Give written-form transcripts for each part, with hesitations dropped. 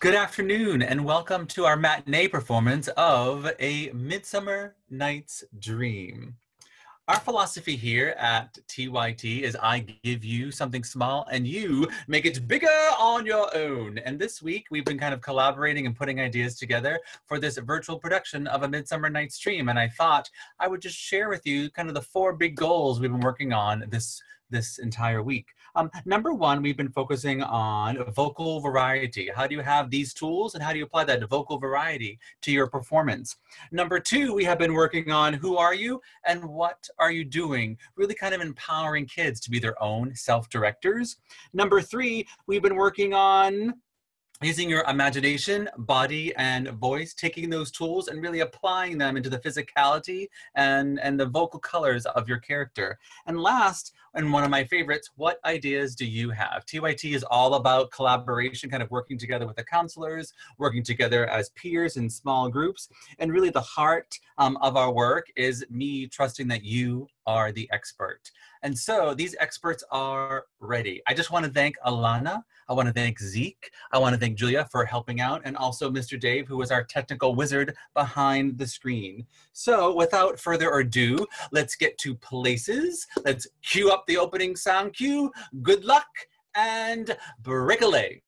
Good afternoon, and welcome to our matinee performance of A Midsummer Night's Dream. Our philosophy here at TYT is I give you something small and you make it bigger on your own. And this week we've been kind of collaborating and putting ideas together for this virtual production of A Midsummer Night's Dream. And I thought I would just share with you kind of the 4 big goals we've been working on this entire week. Number 1, we've been focusing on vocal variety. How do you have these tools and how do you apply that vocal variety to your performance? Number 2, we have been working on who are you and what are you doing? Really kind of empowering kids to be their own self-directors. Number 3, we've been working on using your imagination, body, and voice, taking those tools and really applying them into the physicality and the vocal colors of your character. And last, and one of my favorites, what ideas do you have? TYT is all about collaboration, kind of working together with the counselors, working together as peers in small groups. And really the heart of our work is me trusting that you are the expert. And so these experts are ready. I just want to thank Alanna. I want to thank Zeke. I want to thank Julia for helping out, and also Mr. Dave, who is our technical wizard behind the screen. So without further ado, let's get to places. Let's cue up the opening sound cue. Good luck and break a leg.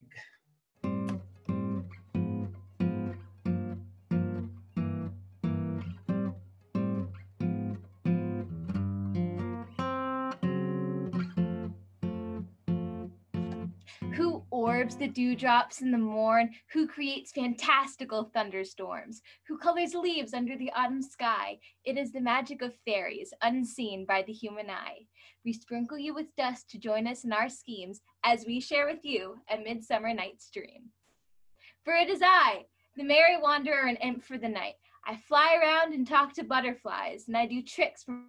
Who orbs the dewdrops in the morn, who creates fantastical thunderstorms, who colors leaves under the autumn sky. It is the magic of fairies, unseen by the human eye. We sprinkle you with dust to join us in our schemes as we share with you a midsummer night's dream. For it is I, the merry wanderer and imp for the night. I fly around and talk to butterflies, and I do tricks for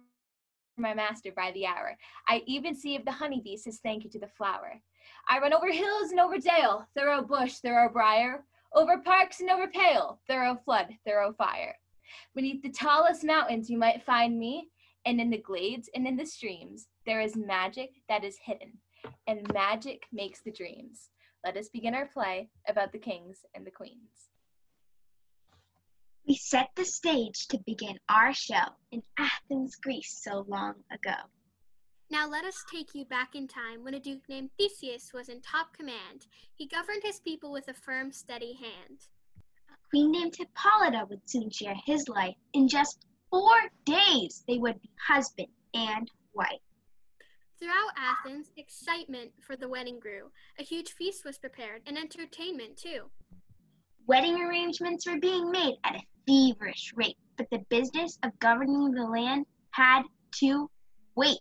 my master by the hour. I even see if the honeybee says thank you to the flower. I run over hills and over dale, thorough bush, thorough briar, over parks and over pale, thorough flood, thorough fire. Beneath the tallest mountains you might find me, and in the glades and in the streams, there is magic that is hidden, and magic makes the dreams. Let us begin our play about the kings and the queens. We set the stage to begin our show in Athens, Greece, so long ago. Now let us take you back in time when a duke named Theseus was in top command. He governed his people with a firm, steady hand. A queen named Hippolyta would soon share his life. In just 4 days, they would be husband and wife. Throughout Athens, excitement for the wedding grew. A huge feast was prepared, and entertainment too. Wedding arrangements were being made at a feverish rate, but the business of governing the land had to wait.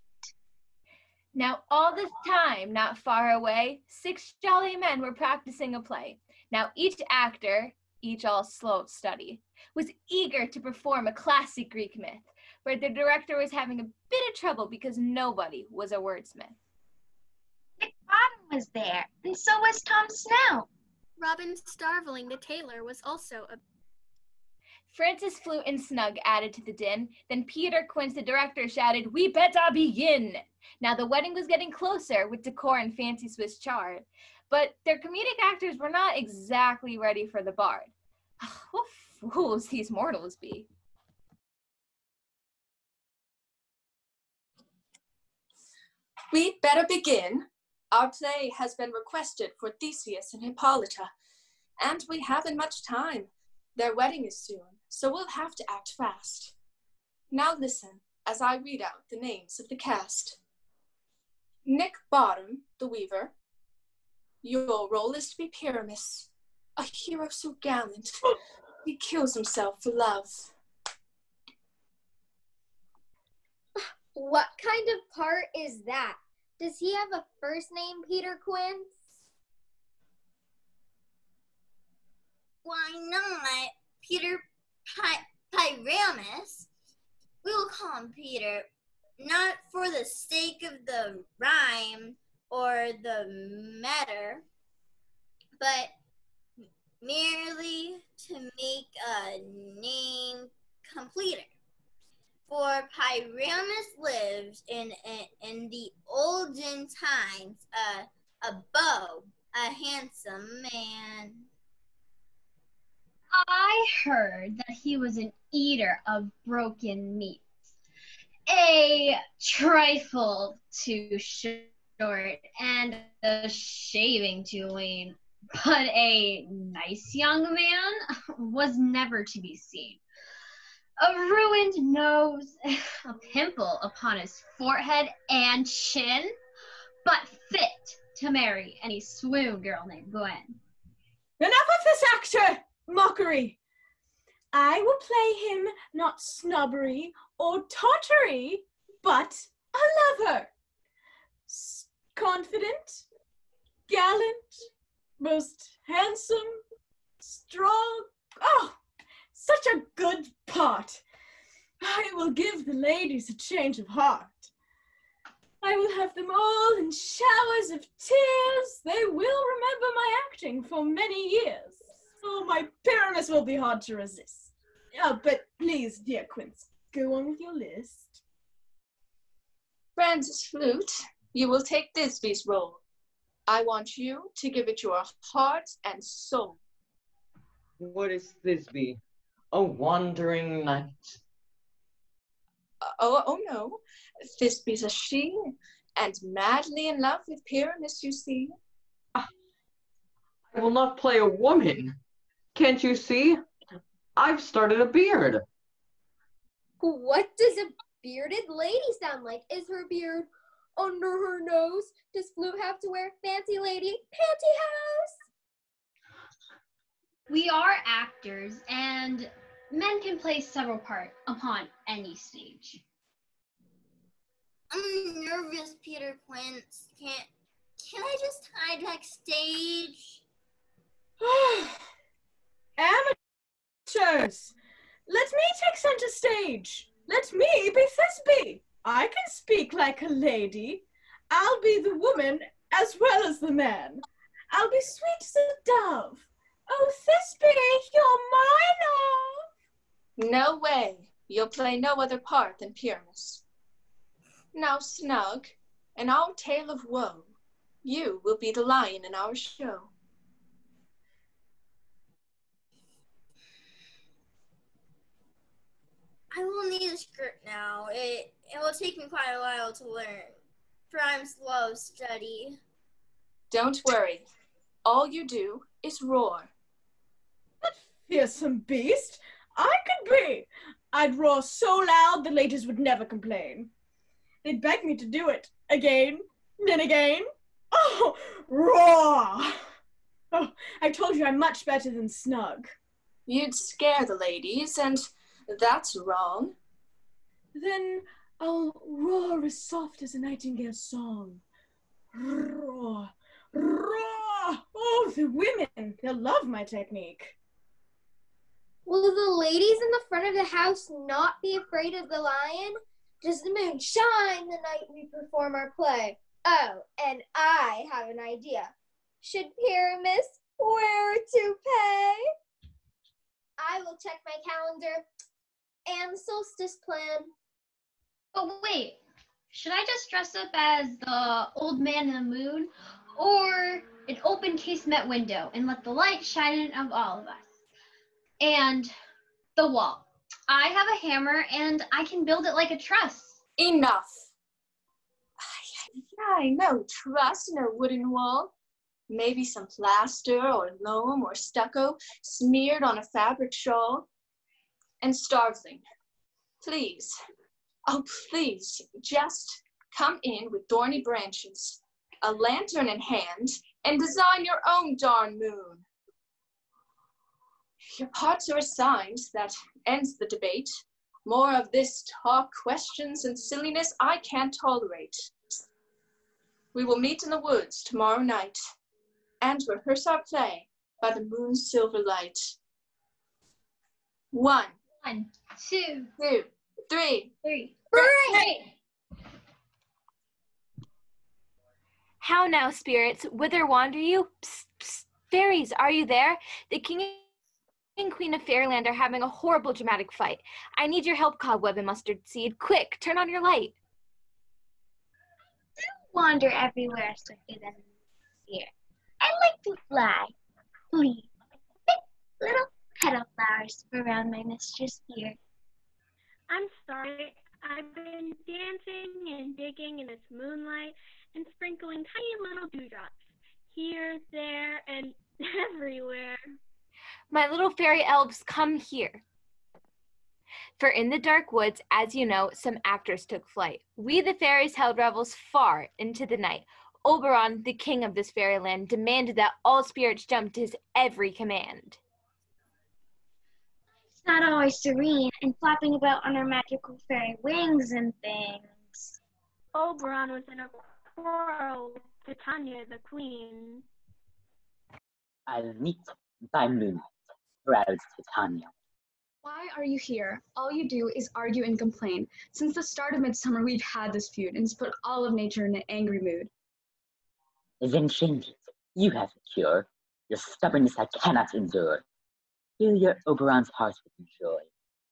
Now all this time, not far away, 6 jolly men were practicing a play. Now each actor, each all slow of study, was eager to perform a classic Greek myth, where the director was having a bit of trouble because nobody was a wordsmith. Nick Bottom was there, and so was Tom Snout. Robin Starveling, the tailor, was also a... Francis, Flute, and Snug added to the din. Then Peter Quince, the director, shouted, "We better begin!" Now the wedding was getting closer with decor and fancy Swiss chard, but their comedic actors were not exactly ready for the bard. What fools these mortals be. We'd better begin. Our play has been requested for Theseus and Hippolyta, and we haven't much time. Their wedding is soon, so we'll have to act fast. Now listen as I read out the names of the cast. Nick Bottom, the weaver. Your role is to be Pyramus, a hero so gallant, he kills himself for love. What kind of part is that? Does he have a first name, Peter Quince? Why not? Peter Pyramus. We will call him Peter, not for the sake of the rhyme or the matter, but merely to make a name completer. For Pyramus lived in the olden times, a beau, a handsome man. I heard that he was an eater of broken meats. A trifle too short and a shaving too lean. But a nice young man was never to be seen. A ruined nose, a pimple upon his forehead and chin, but fit to marry any swoon girl named Gwen. Enough of this actor! Mockery! I will play him not snobbery or tottery, but a lover. Confident, gallant, most handsome, strong. Oh, such a good part. I will give the ladies a change of heart. I will have them all in showers of tears. They will remember my acting for many years. Oh, my Pyramus will be hard to resist. Oh, but please, dear Quince, go on with your list. Francis Flute, you will take Thisbe's role. I want you to give it your heart and soul. What is Thisbe? A wandering knight? Oh no. Thisbe's a she, and madly in love with Pyramus, you see. I will not play a woman. Can't you see? I've started a beard. What does a bearded lady sound like? Is her beard under her nose? Does Flute have to wear fancy lady pantyhose? We are actors, and men can play several parts upon any stage. I'm nervous, Peter Quince. Can I just hide backstage? Amateurs! Let me take center stage. Let me be Thisbe. I can speak like a lady. I'll be the woman as well as the man. I'll be sweet as a dove. Oh, Thisbe, you're my love. No way. You'll play no other part than Pyramus. Now, Snug, in our tale of woe, you will be the lion in our show. I will need a skirt now. It will take me quite a while to learn, for I'm slow of study. Don't worry. All you do is roar. That fearsome beast! I could be! I'd roar so loud the ladies would never complain. They'd beg me to do it again and again. Oh, roar! Oh, I told you I'm much better than Snug. You'd scare the ladies, and that's wrong. Then I'll roar as soft as a nightingale's song. Roar, roar! Oh, the women, they'll love my technique. Will the ladies in the front of the house not be afraid of the lion? Does the moon shine the night we perform our play? Oh, and I have an idea. Should Pyramus wear a toupee? I will check my calendar and the solstice plan. But wait, should I just dress up as the old man in the moon, or an open casement window and let the light shine in of all of us? And the wall. I have a hammer and I can build it like a truss. Enough. No truss, no wooden wall. Maybe some plaster or loam or stucco smeared on a fabric shawl. And Starveling, please, oh please, just come in with thorny branches, a lantern in hand, and design your own darn moon. Your parts are assigned, that ends the debate. More of this talk, questions, and silliness I can't tolerate. We will meet in the woods tomorrow night and rehearse our play by the moon's silver light. 1, 1, 2, 2, 3. 3. Great! How now, spirits? Whither wander you? Psst, psst. Fairies, are you there? The king and queen of Fairyland are having a horrible dramatic fight. I need your help, Cobweb and Mustardseed. Quick, turn on your light. Wander everywhere swifter than Messier. I like to fly. Please, big little petal flowers around my mistress here. I'm sorry. I've been dancing and digging in this moonlight and sprinkling tiny little dewdrops here, there, and everywhere. My little fairy elves, come here. For in the dark woods, as you know, some actors took flight. We, the fairies, held revels far into the night. Oberon, the king of this fairyland, demanded that all spirits jump to his every command. It's not always serene and flapping about on her magical fairy wings and things. Oberon was in a quarrel with Titania, the queen. I'll meet by moonlight, proud Titania. Why are you here? All you do is argue and complain. Since the start of Midsummer, we've had this feud, and it's put all of nature in an angry mood. Then change it. You have the cure. Your stubbornness I cannot endure. Fill your Oberon's heart with joy.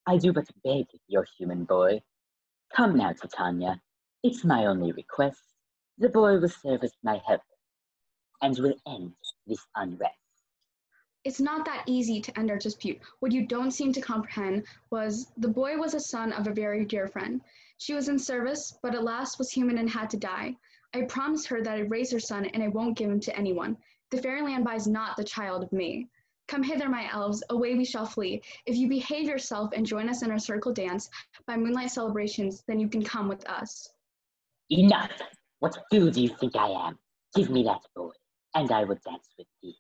I do but beg, your human boy. Come now, Titania. It's my only request. The boy will serve as my helper, and will end this unrest. It's not that easy to end our dispute. What you don't seem to comprehend was the boy was a son of a very dear friend. She was in service, but at last was human and had to die. I promised her that I'd raise her son, and I won't give him to anyone. The fairyland buys not the child of me. Come hither, my elves, away we shall flee. If you behave yourself and join us in our circle dance by moonlight celebrations, then you can come with us. Enough! What fool do you think I am? Give me that boy, and I will dance with thee.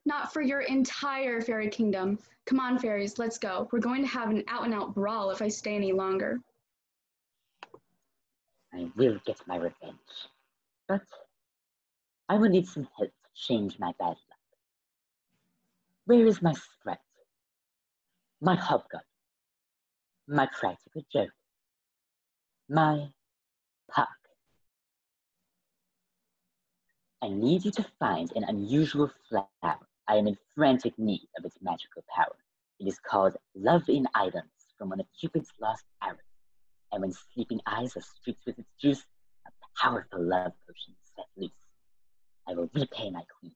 Not for your entire fairy kingdom. Come on, fairies, let's go. We're going to have an out-and-out brawl if I stay any longer. I will get my revenge, but I will need some help to change my bad luck. Where is my sprite? My hobgoblin? My practical joke? My puck? I need you to find an unusual flower. I am in frantic need of its magical power. It is called Love in Items, from one of Cupid's lost arrows. And when sleeping eyes are streaked with its juice, a powerful love potion is set loose. I will repay my queen.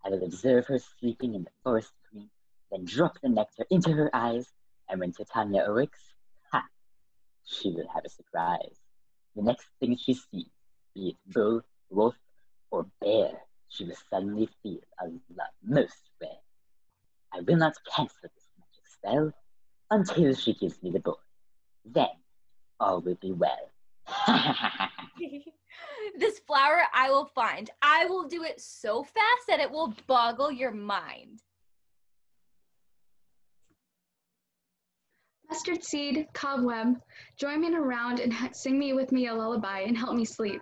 I will observe her sleeping in the forest green, then drop the nectar into her eyes, and when Titania awakes, ha! She will have a surprise. The next thing she sees, be it bull, wolf, or bear, she will suddenly feel a love most rare. I will not cancel this magic spell until she gives me the boy. Then all will be well. This flower I will find. I will do it so fast that it will boggle your mind. Mustardseed, Cobweb, join me in a round and sing me with me a lullaby and help me sleep.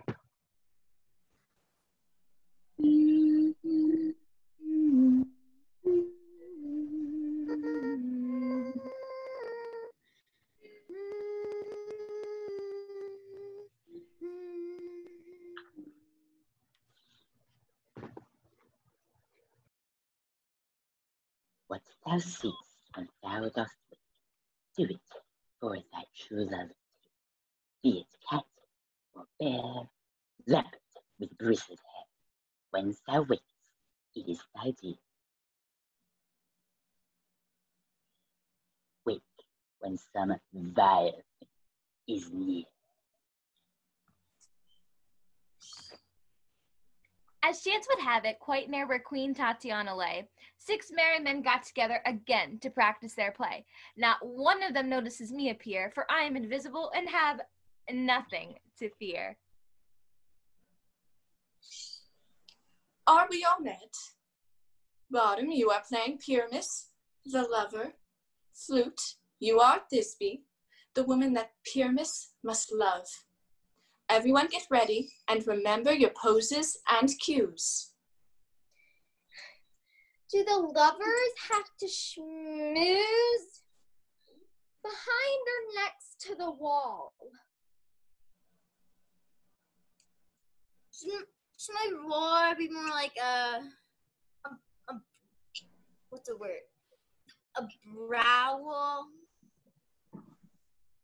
What thou seest when thou dost wake, do it for thy true love's sake. Be it cat or bear, leopard with bristled hair. When thou wakest, it is thy dear. Wake when some vile thing is near. As chance would have it, quite near where Queen Titania lay, 6 merry men got together again to practice their play. Not one of them notices me appear, for I am invisible and have nothing to fear. Are we all met? Bottom, you are playing Pyramus, the lover. Flute, you are Thisbe, the woman that Pyramus must love. Everyone get ready and remember your poses and cues. Do the lovers have to schmooze? Behind or next to the wall? Should my roar be more like what's the word? A growl?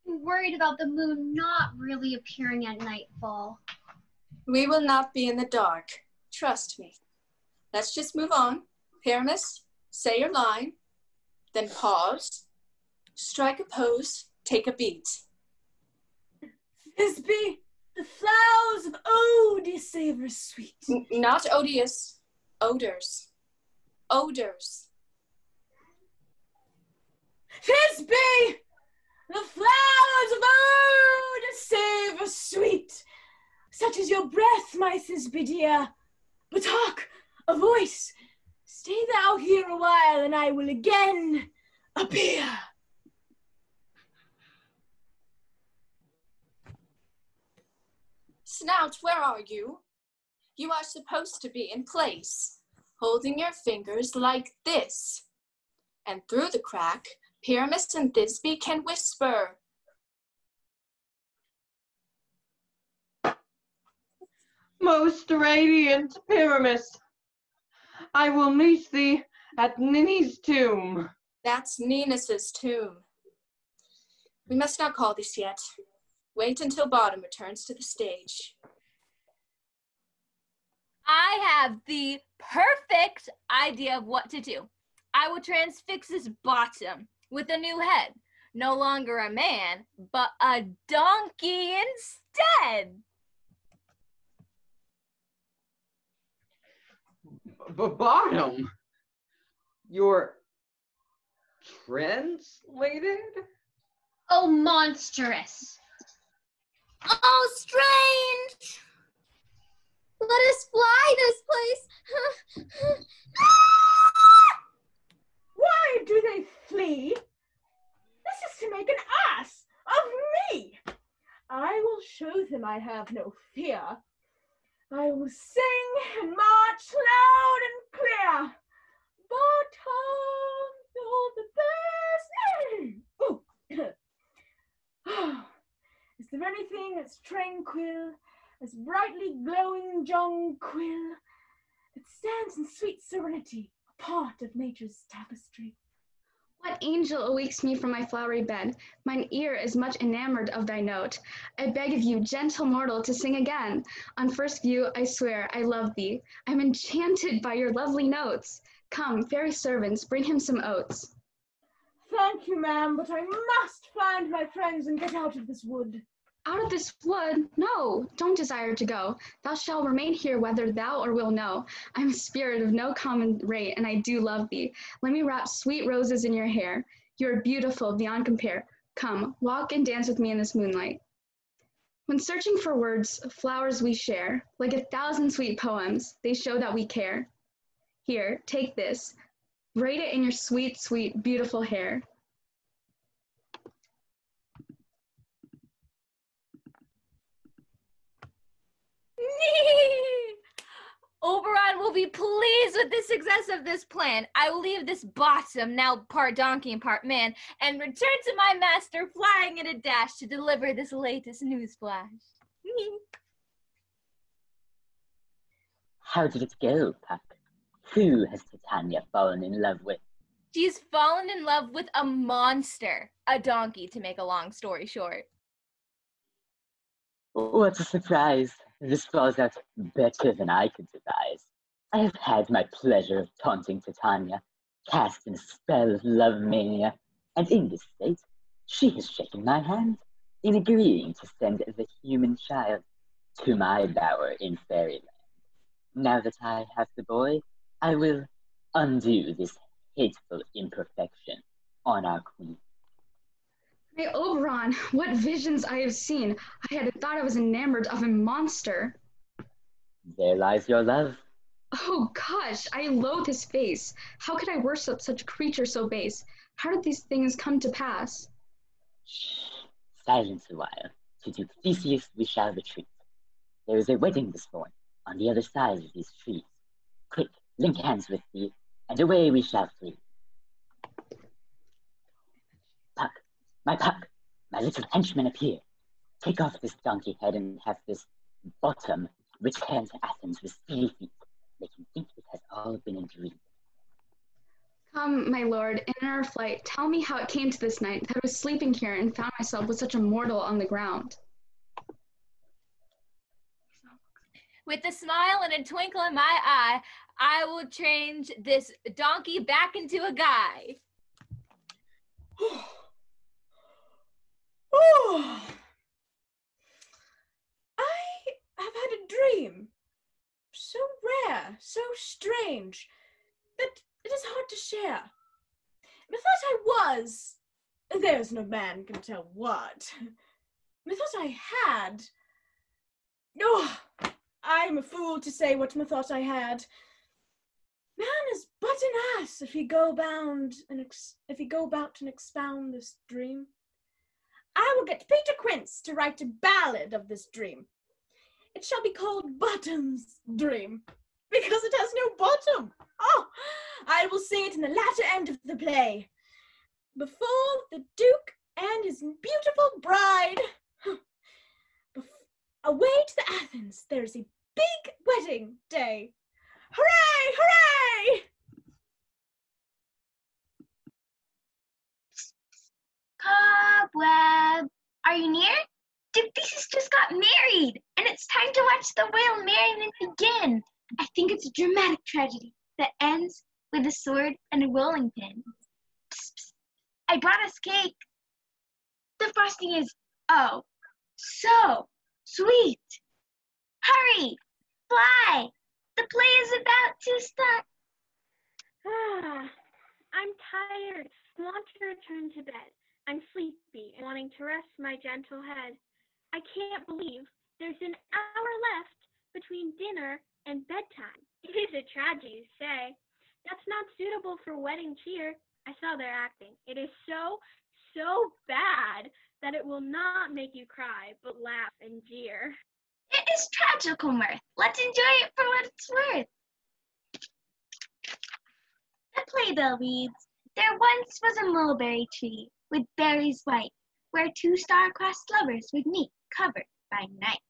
I'm worried about the moon not really appearing at nightfall. We will not be in the dark. Trust me. Let's just move on. Pyramus, say your line. Then pause, strike a pose, take a beat. Thisbe, the flowers of Odie savor sweet. Not odious, odors. Odors. Thisbe, the flowers of Odie savor sweet. Such is your breath, my Thisbe dear. But hark, a voice. Stay thou here a while, and I will again appear. Snout, where are you? You are supposed to be in place, holding your fingers like this. And through the crack, Pyramus and Thisbe can whisper. Most radiant Pyramus, I will meet thee at Ninny's tomb. That's Ninus's tomb. We must not call this yet. Wait until Bottom returns to the stage. I have the perfect idea of what to do. I will transfix this Bottom with a new head. No longer a man, but a donkey instead. Bottom? You're translated? Oh, monstrous. Oh, strange! Let us fly this place. Why do they flee? This is to make an ass of me. I will show them I have no fear. I will sing and march loud and clear. Bottom, you're the best. Ooh. Is there anything as tranquil, as brightly glowing jonquil, that stands in sweet serenity, a part of nature's tapestry? What angel awakes me from my flowery bed? Mine ear is much enamored of thy note. I beg of you, gentle mortal, to sing again. On first view, I swear, I love thee. I'm enchanted by your lovely notes. Come, fairy servants, bring him some oats. Thank you, ma'am, but I must find my friends and get out of this wood. Out of this wood? No, don't desire to go. Thou shalt remain here whether thou or will know. I'm a spirit of no common rate, and I do love thee. Let me wrap sweet roses in your hair. You are beautiful beyond compare. Come, walk and dance with me in this moonlight. When searching for words, flowers we share. Like 1,000 sweet poems, they show that we care. Here, take this. Braid it in your sweet, sweet, beautiful hair. Oberon will be pleased with the success of this plan. I will leave this Bottom, now part donkey and part man, and return to my master flying in a dash to deliver this latest newsflash. How did it go, Puck? Who has Titania fallen in love with? She's fallen in love with a monster, a donkey, to make a long story short. What a surprise. This falls out better than I could devise. I have had my pleasure of taunting Titania, cast in a spell of love mania, and in this state, she has shaken my hand in agreeing to send the human child to my bower in fairyland. Now that I have the boy, I will undo this hateful imperfection on our queen. Hey, Oberon, what visions I have seen. I had thought I was enamored of a monster. There lies your love. Oh, gosh, I loathe his face. How could I worship such a creature so base? How did these things come to pass? Shh, silence a while. To Duke Theseus we shall retreat. There is a wedding this morn on the other side of these trees. Quick, link hands with thee, and away we shall flee. Puck, my Puck, my little henchman appear. Take off this donkey head and have this Bottom return to Athens with steely feet. Make him think it has all been a dream. Come, my lord, in our flight, tell me how it came to this night that I was sleeping here and found myself with such a mortal on the ground. With a smile and a twinkle in my eye, I will change this donkey back into a guy. Oh, I have had a dream, so rare, so strange, that it is hard to share. Methought I was, there's no man can tell what. Methought I had. Oh, I am a fool to say what methought I had. Man is but an ass if he go about and expound this dream. I will get Peter Quince to write a ballad of this dream. It shall be called Bottom's Dream, because it has no bottom. Oh, I will sing it in the latter end of the play, before the Duke and his beautiful bride. Away to the Athens, there is a big wedding day. Hooray, hooray! Cobweb, are you near? Duke Theseus just got married, and it's time to watch the royal merriment begin. I think it's a dramatic tragedy that ends with a sword and a rolling pin. Psst, psst. I brought us cake. The frosting is, oh, so sweet. Hurry, fly. The play is about to start. I'm tired. I want to return to bed. I'm sleepy and wanting to rest my gentle head. I can't believe there's an hour left between dinner and bedtime. It is a tragedy to say. That's not suitable for wedding cheer. I saw their acting. It is so bad that it will not make you cry, but laugh and jeer. It is tragical mirth. Let's enjoy it for what it's worth. The playbill reads, there once was a mulberry tree with berries white, where two star-crossed lovers would meet, covered by night.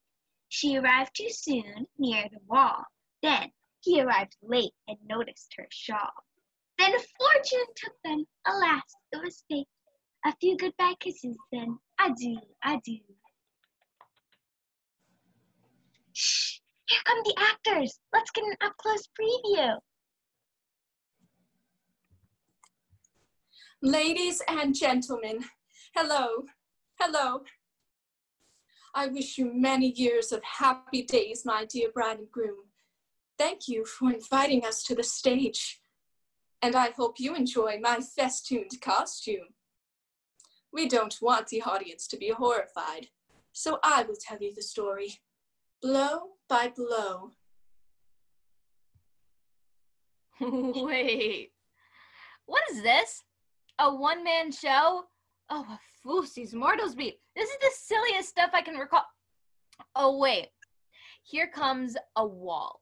She arrived too soon near the wall. Then he arrived late and noticed her shawl. Then fortune took them. Alas, it was fate. A few goodbye kisses, then adieu, adieu. Shh! Here come the actors. Let's get an up-close preview. Ladies and gentlemen, hello, hello. I wish you many years of happy days, my dear bride and groom. Thank you for inviting us to the stage, and I hope you enjoy my festooned costume. We don't want the audience to be horrified, so I will tell you the story, blow by blow. Wait, what is this? A one-man show? Oh, a fool sees mortals be. This is the silliest stuff I can recall. Oh, wait. Here comes a wall.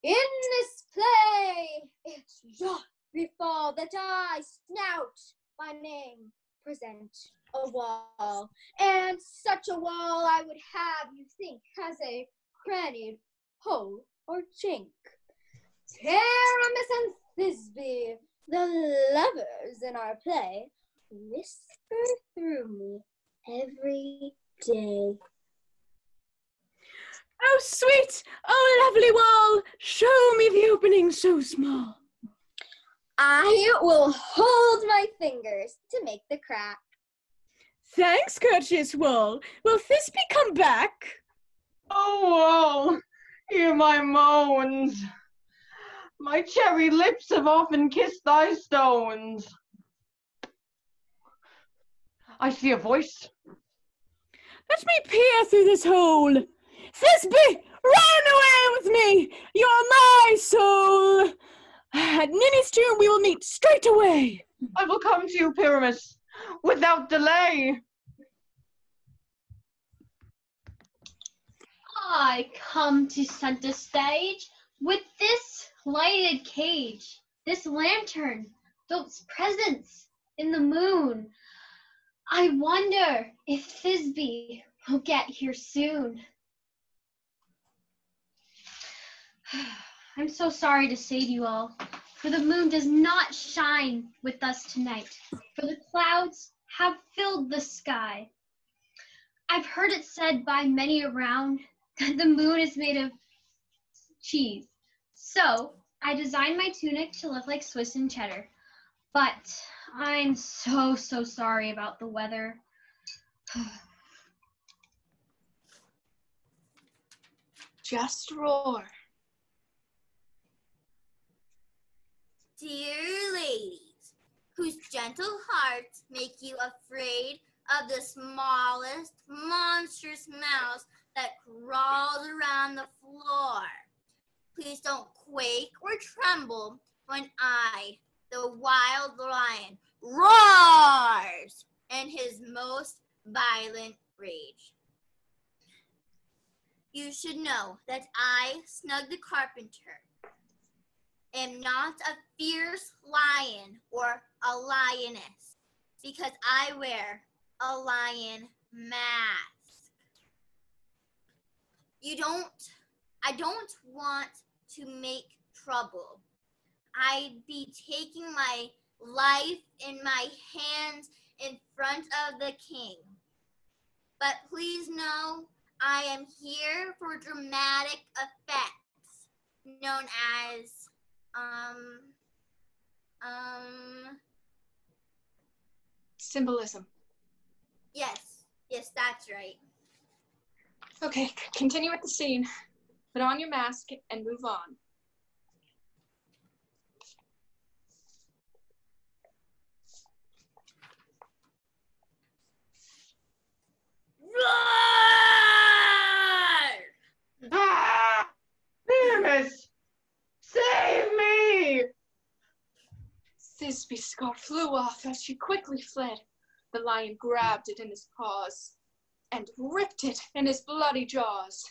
In this play, it's just before that I, Snout, by name, present a wall. And such a wall I would have you think has a crannied hole or chink. Pyramus and Thisbe, the lovers in our play, whisper through me every day. Oh, sweet, oh, lovely wall, show me the opening so small. I will hold my fingers to make the crack. Thanks, courteous wall. Will Thisbe come back? Oh, wall, hear my moans. My cherry lips have often kissed thy stones. I see a voice. Let me peer through this hole. Thisbe, run away with me. You're my soul. At Ninny's tomb we will meet straight away. I will come to you, Pyramus, without delay. I come to center stage with this lighted cage, this lantern, those presents in the moon. I wonder if Thisbe will get here soon. I'm so sorry to say to you all, for the moon does not shine with us tonight, for the clouds have filled the sky. I've heard it said by many around that the moon is made of cheese. So I designed my tunic to look like Swiss and cheddar, but I'm so sorry about the weather. Just roar. Dear ladies, whose gentle hearts make you afraid of the smallest monstrous mouse that crawls around the floor, please don't quake or tremble when I, the wild lion, roars in his most violent rage. You should know that I, Snug the carpenter, am not a fierce lion or a lioness because I wear a lion mask. I don't want to make trouble. I'd be taking my life in my hands in front of the king. But please know I am here for dramatic effects, known as Symbolism. Yes, that's right. Okay, continue with the scene. Put on your mask and move on. Roar! Ah! Pyramus! Save me! Thisbe's scarf flew off as she quickly fled. The lion grabbed it in his paws and ripped it in his bloody jaws.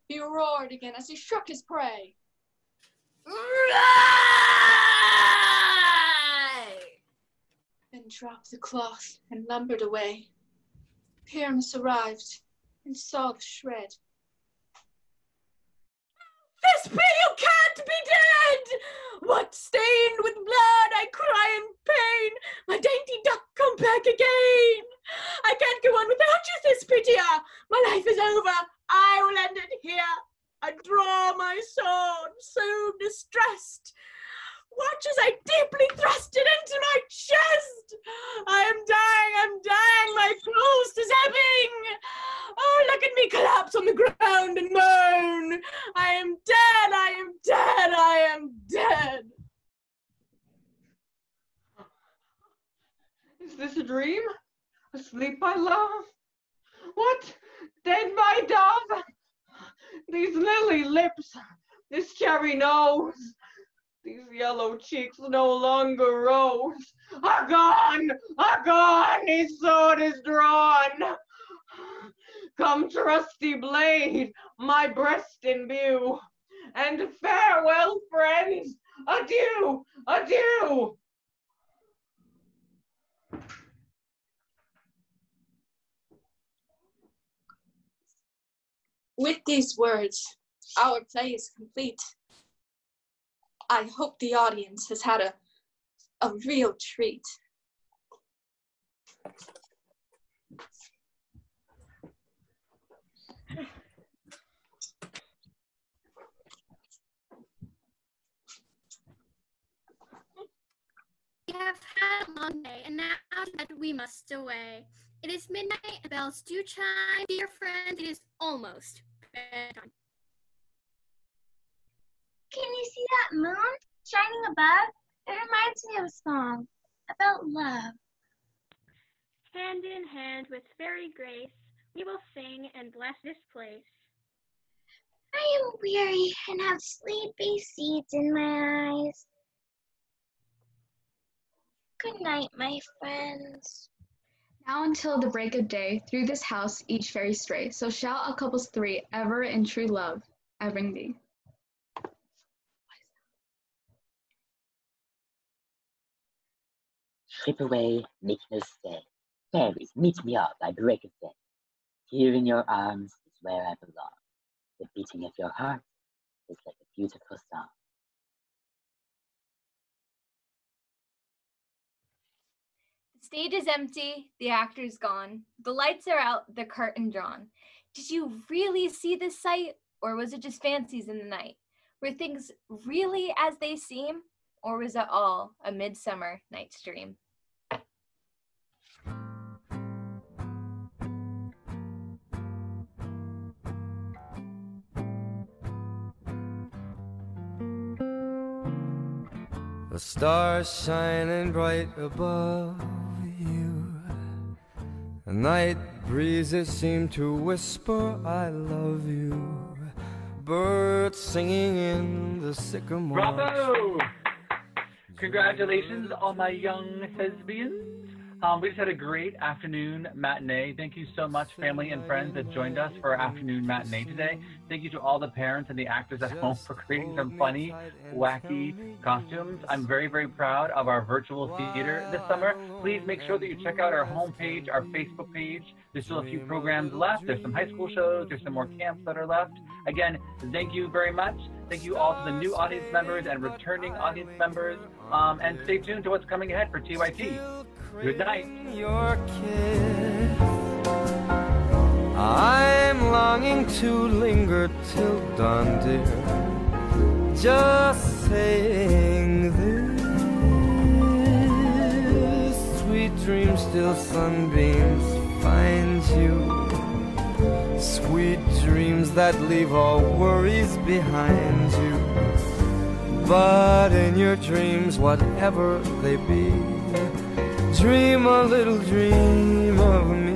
He roared again as he shook his prey. Roar! Then dropped the cloth and lumbered away. Pyramus arrived and saw the shred. Thisbe, you can't be dead! What stained with blood, I cry in pain. My dainty duck, come back again. I can't go on without you, Thisbe dear. My life is over. I will end it here. I draw my sword, so distressed. Watch as I deeply thrust it into my chest. I am dying, my pulse is ebbing. Oh, look at me collapse on the ground and moan. I am dead, I am dead, I am dead. Is this a dream? Asleep, my love? What? Dead, my dove? These lily lips, this cherry nose, these yellow cheeks no longer rose. Are gone, his sword is drawn. Come, trusty blade, my breast imbue, and farewell, friends, adieu, adieu. With these words, our play is complete. I hope the audience has had a real treat. We have had a long day, and now that we must away. It is midnight, and the bells do chime. Dear friends, it is almost bedtime. Can you see that moon shining above? It reminds me of a song about love. Hand in hand with fairy grace, we will sing and bless this place. I am weary and have sleepy seeds in my eyes. Good night, my friends. Now until the break of day, through this house each fairy stray. So shall our couples three, ever in true love, ever be. Slip away, make no stay. Fairies, meet me up by break of day. Here in your arms is where I belong. The beating of your heart is like a beautiful song. The stage is empty, the actor's gone, the lights are out, the curtain drawn. Did you really see this sight, or was it just fancies in the night? Were things really as they seem, or was it all a Midsummer Night's Dream? The stars shining bright above you. The night breezes seem to whisper, I love you. Birds singing in the sycamore. Bravo! Congratulations, all my young thespians. We just had a great afternoon matinee. Thank you so much, family and friends that joined us for our afternoon matinee today. Thank you to all the parents and the actors at home for creating some funny, wacky costumes. I'm very, very proud of our virtual theater this summer. Please make sure that you check out our homepage, our Facebook page. There's still a few programs left. There's some high school shows. There's some more camps that are left. Again, thank you very much. Thank you all to the new audience members and returning audience members. And stay tuned to what's coming ahead for TYT. Good night. Your kiss. I'm longing to linger till dawn, dear. Just saying this. Sweet dreams till sunbeams find you. Sweet dreams that leave all worries behind you. But in your dreams, whatever they be, dream a little dream of me.